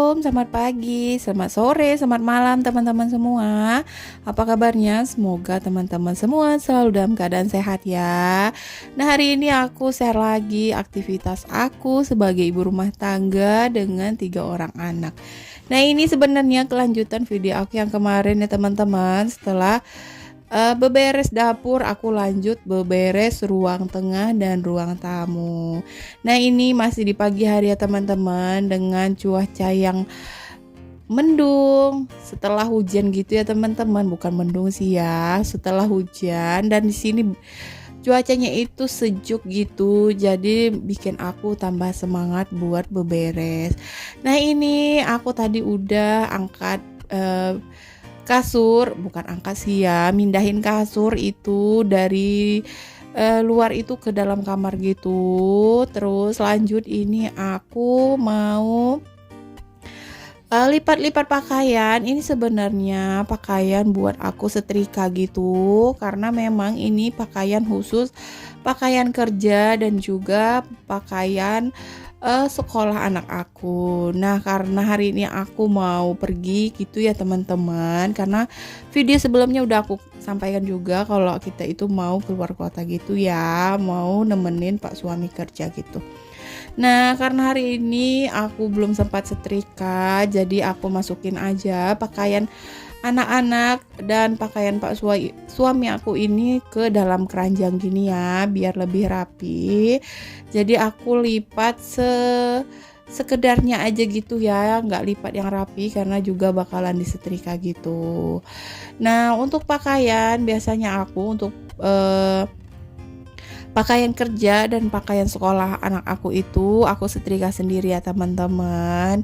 Assalamualaikum, selamat pagi, selamat sore, selamat malam teman-teman semua. Apa kabarnya? Semoga teman-teman semua selalu dalam keadaan sehat ya. Nah, hari ini aku share lagi aktivitas aku sebagai ibu rumah tangga dengan 3 orang anak. Nah, ini sebenarnya kelanjutan video aku yang kemarin ya teman-teman. Setelah beberes dapur, aku lanjut beberes ruang tengah dan ruang tamu. Nah, ini masih di pagi hari ya teman-teman, dengan cuaca yang mendung setelah hujan gitu ya teman-teman. Bukan mendung sih ya, setelah hujan, dan di sini cuacanya itu sejuk gitu, jadi bikin aku tambah semangat buat beberes. Nah, ini aku tadi udah angkat kasur, bukan angkat sih ya, mindahin kasur itu dari luar itu ke dalam kamar gitu. Terus lanjut ini aku mau lipat-lipat pakaian. Ini sebenarnya pakaian buat aku setrika gitu, karena memang ini pakaian khusus, pakaian kerja dan juga pakaian sekolah anak aku. Nah, karena hari ini aku mau pergi gitu ya teman-teman, karena video sebelumnya udah aku sampaikan juga kalau kita itu mau keluar kota gitu ya, mau nemenin Pak suami kerja gitu. Nah, karena hari ini aku belum sempat setrika, jadi aku masukin aja pakaian anak-anak dan pakaian Pak suami aku ini ke dalam keranjang gini ya, biar lebih rapi. Jadi aku lipat sekedarnya aja gitu ya, nggak lipat yang rapi karena juga bakalan disetrika gitu. Nah, untuk pakaian biasanya aku untuk pakaian kerja dan pakaian sekolah anak aku itu aku setrika sendiri ya teman-teman.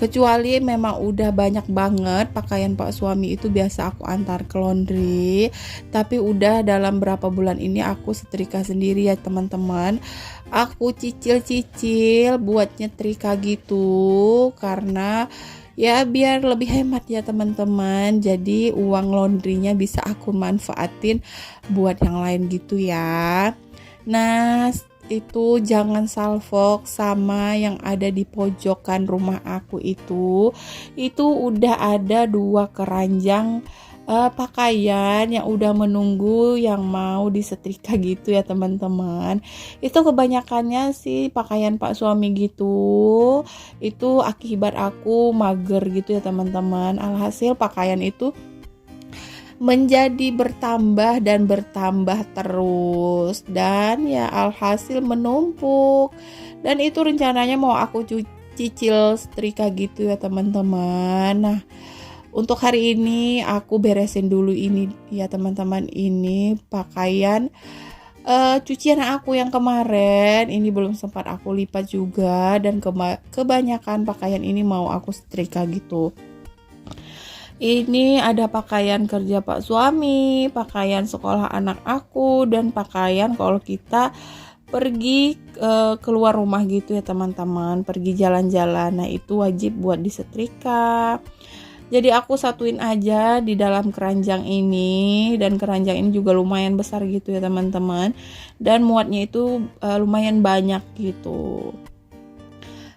Kecuali memang udah banyak banget pakaian Pak suami itu biasa aku antar ke laundry. Tapi udah dalam berapa bulan ini aku setrika sendiri ya teman-teman. Aku cicil-cicil buat nyetrika gitu, karena ya biar lebih hemat ya teman-teman. Jadi uang laundrynya bisa aku manfaatin buat yang lain gitu ya. Nah, itu jangan salfok sama yang ada di pojokan rumah aku itu udah ada 2 keranjang pakaian yang udah menunggu yang mau disetrika gitu ya teman-teman. Itu kebanyakannya sih pakaian Pak suami gitu. Itu akibat aku mager gitu ya teman-teman. Alhasil pakaian itu menjadi bertambah dan bertambah terus, dan ya alhasil menumpuk, dan itu rencananya mau aku cicil setrika gitu ya teman-teman. Nah, untuk hari ini aku beresin dulu ini ya teman-teman, ini pakaian cucian aku yang kemarin ini belum sempat aku lipat juga, dan kebanyakan pakaian ini mau aku setrika gitu. Ini ada pakaian kerja Pak suami, pakaian sekolah anak aku, dan pakaian kalau kita pergi keluar rumah gitu ya teman-teman, pergi jalan-jalan. Nah, itu wajib buat disetrika. Jadi aku satuin aja di dalam keranjang ini, dan keranjang ini juga lumayan besar gitu ya teman-teman, dan muatnya itu lumayan banyak gitu.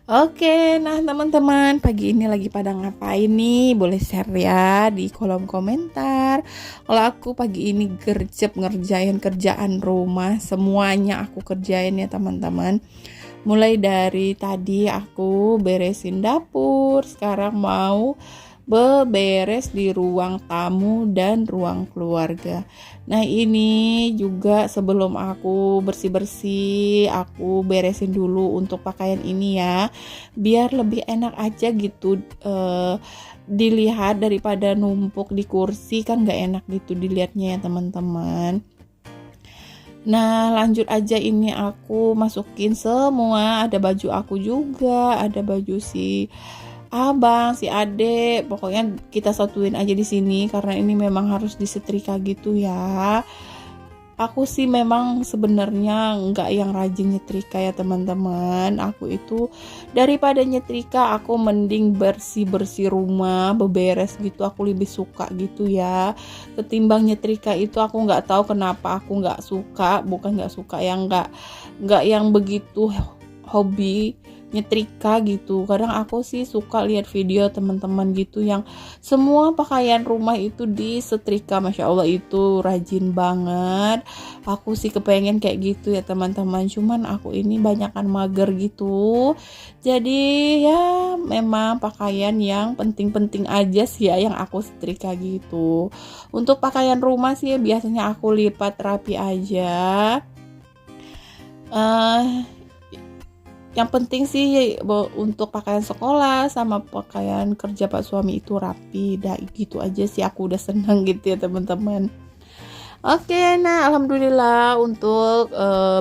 Oke, nah teman-teman, pagi ini lagi pada ngapain nih? Boleh share ya di kolom komentar. Kalau aku pagi ini gercep ngerjain kerjaan rumah, semuanya aku kerjain ya teman-teman. Mulai dari tadi aku beresin dapur, sekarang mau beberes di ruang tamu dan ruang keluarga. Nah, ini juga sebelum aku bersih-bersih, aku beresin dulu untuk pakaian ini ya, biar lebih enak aja gitu dilihat daripada numpuk di kursi, kan gak enak gitu dilihatnya ya teman-teman. Nah, lanjut aja, ini aku masukin semua, ada baju aku juga, ada baju si abang, si adek, pokoknya kita satuin aja di sini karena ini memang harus disetrika gitu ya. Aku sih memang sebenarnya nggak yang rajin nyetrika ya teman-teman. Aku itu daripada nyetrika, aku mending bersih-bersih rumah, beberes gitu. Aku lebih suka gitu ya, ketimbang nyetrika itu. Aku nggak tahu kenapa aku nggak suka, bukan nggak suka yang nggak yang begitu hobi nyetrika gitu. Kadang aku sih suka lihat video teman-teman gitu yang semua pakaian rumah itu disetrika. Masya Allah, itu rajin banget. Aku sih kepengen kayak gitu ya teman-teman, cuman aku ini banyakan mager gitu. Jadi ya memang pakaian yang penting-penting aja sih ya yang aku setrika gitu. Untuk pakaian rumah sih biasanya aku lipat rapi aja. Yang penting sih untuk pakaian sekolah sama pakaian kerja Pak suami itu rapi. Dah gitu aja sih, aku udah senang gitu ya teman-teman. Oke, nah alhamdulillah untuk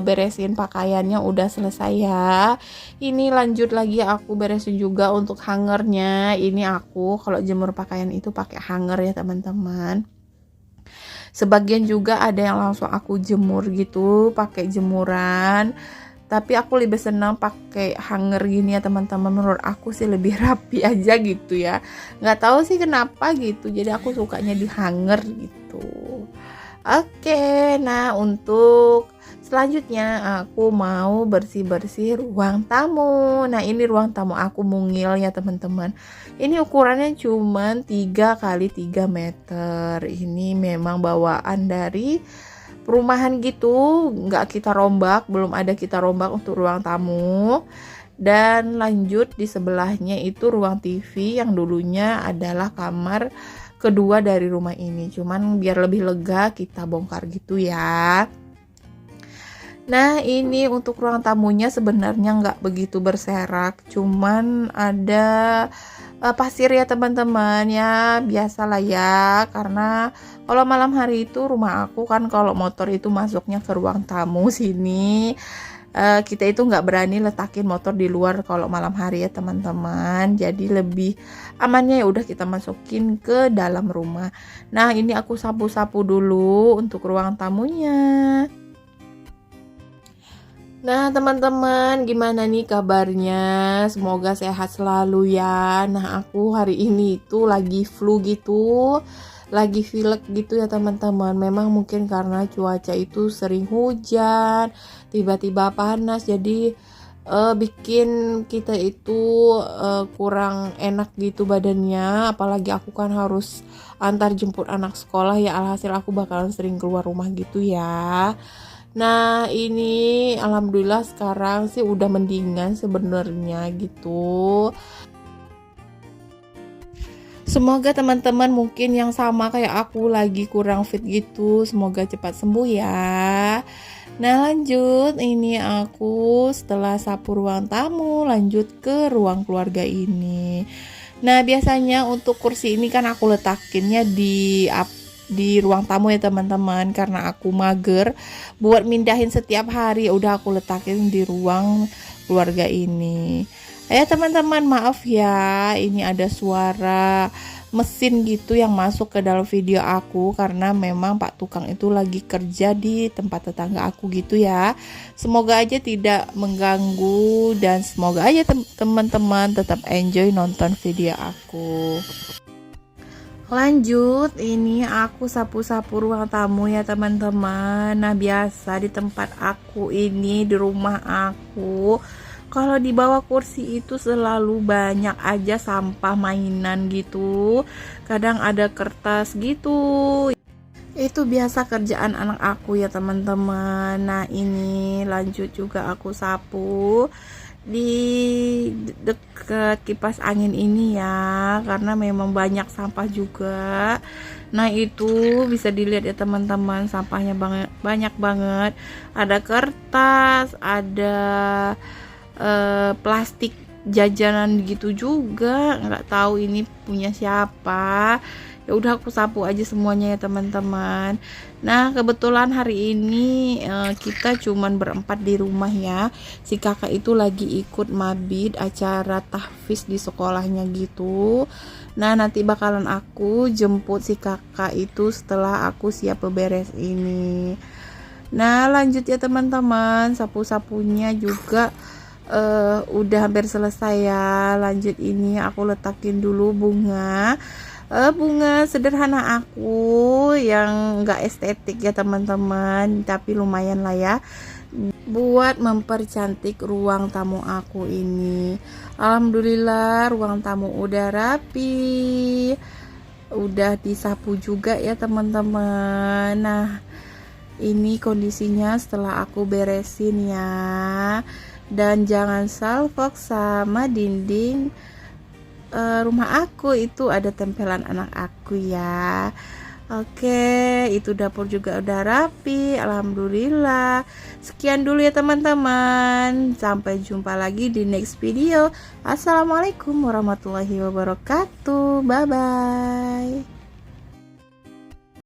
beresin pakaiannya udah selesai ya. Ini lanjut lagi aku beresin juga untuk hangernya. Ini aku kalau jemur pakaian itu pakai hanger ya teman-teman. Sebagian juga ada yang langsung aku jemur gitu pakai jemuran. Tapi aku lebih senang pakai hanger gini ya teman-teman. Menurut aku sih lebih rapi aja gitu ya. Nggak tahu sih kenapa gitu. Jadi aku sukanya di hanger gitu. Oke, nah untuk selanjutnya aku mau bersih-bersih ruang tamu. Nah ini ruang tamu aku mungil ya teman-teman. Ini ukurannya cuma 3 kali 3 meter. Ini memang bawaan dari perumahan gitu, nggak kita rombak, belum ada kita rombak untuk ruang tamu. Dan lanjut di sebelahnya itu ruang TV yang dulunya adalah kamar kedua dari rumah ini. Cuman biar lebih lega kita bongkar gitu ya. Nah ini untuk ruang tamunya sebenarnya nggak begitu berserak, cuman ada pasir ya teman-teman ya, biasalah ya, karena kalau malam hari itu rumah aku kan kalau motor itu masuknya ke ruang tamu sini, kita itu nggak berani letakin motor di luar kalau malam hari ya teman-teman, jadi lebih amannya ya udah kita masukin ke dalam rumah. Nah ini aku sapu-sapu dulu untuk ruang tamunya. Nah teman-teman, gimana nih kabarnya? Semoga sehat selalu ya. Nah aku hari ini itu lagi flu gitu, lagi pilek gitu ya teman-teman. Memang mungkin karena cuaca itu sering hujan, tiba-tiba panas, jadi bikin kita itu kurang enak gitu badannya. Apalagi aku kan harus antar jemput anak sekolah ya, alhasil aku bakalan sering keluar rumah gitu ya. Nah ini alhamdulillah sekarang sih udah mendingan sebenarnya gitu. Semoga teman-teman mungkin yang sama kayak aku lagi kurang fit gitu, semoga cepat sembuh ya. Nah lanjut, ini aku setelah sapu ruang tamu lanjut ke ruang keluarga ini. Nah biasanya untuk kursi ini kan aku letakinnya di ruang tamu ya teman-teman, karena aku mager buat mindahin setiap hari, udah aku letakin di ruang keluarga ini. Teman-teman maaf ya, ini ada suara mesin gitu yang masuk ke dalam video aku karena memang Pak Tukang itu lagi kerja di tempat tetangga aku gitu ya. Semoga aja tidak mengganggu dan semoga aja teman-teman tetap enjoy nonton video aku. Lanjut, ini aku sapu-sapu ruang tamu ya teman-teman. Nah biasa di tempat aku ini, di rumah aku, kalau di bawah kursi itu selalu banyak aja sampah mainan gitu. Kadang ada kertas gitu. Itu biasa kerjaan anak aku ya teman-teman. Nah ini lanjut juga aku sapu di dekat kipas angin ini ya, karena memang banyak sampah juga. Nah itu bisa dilihat ya teman-teman, sampahnya banyak banget. Ada kertas, ada plastik jajanan gitu juga, nggak tahu ini punya siapa. Ya udah aku sapu aja semuanya ya teman-teman. Nah kebetulan hari ini kita cuman berempat di rumah ya. Si kakak itu lagi ikut mabid acara tahfiz di sekolahnya gitu. Nah nanti bakalan aku jemput si kakak itu setelah aku siap beberes ini. Nah lanjut ya teman-teman, sapu-sapunya juga udah hampir selesai ya. Lanjut, ini aku letakin dulu bunga sederhana aku yang enggak estetik ya teman-teman, tapi lumayan lah ya. buat mempercantik ruang tamu aku ini. Alhamdulillah ruang tamu udah rapi, udah disapu juga ya teman-teman. Nah, ini kondisinya setelah aku beresin ya. Dan jangan salfok sama dinding rumah aku, itu ada tempelan anak aku ya. Oke, itu dapur juga udah rapi, alhamdulillah. Sekian dulu ya teman-teman. Sampai jumpa lagi di next video. Assalamualaikum warahmatullahi wabarakatuh. Bye bye.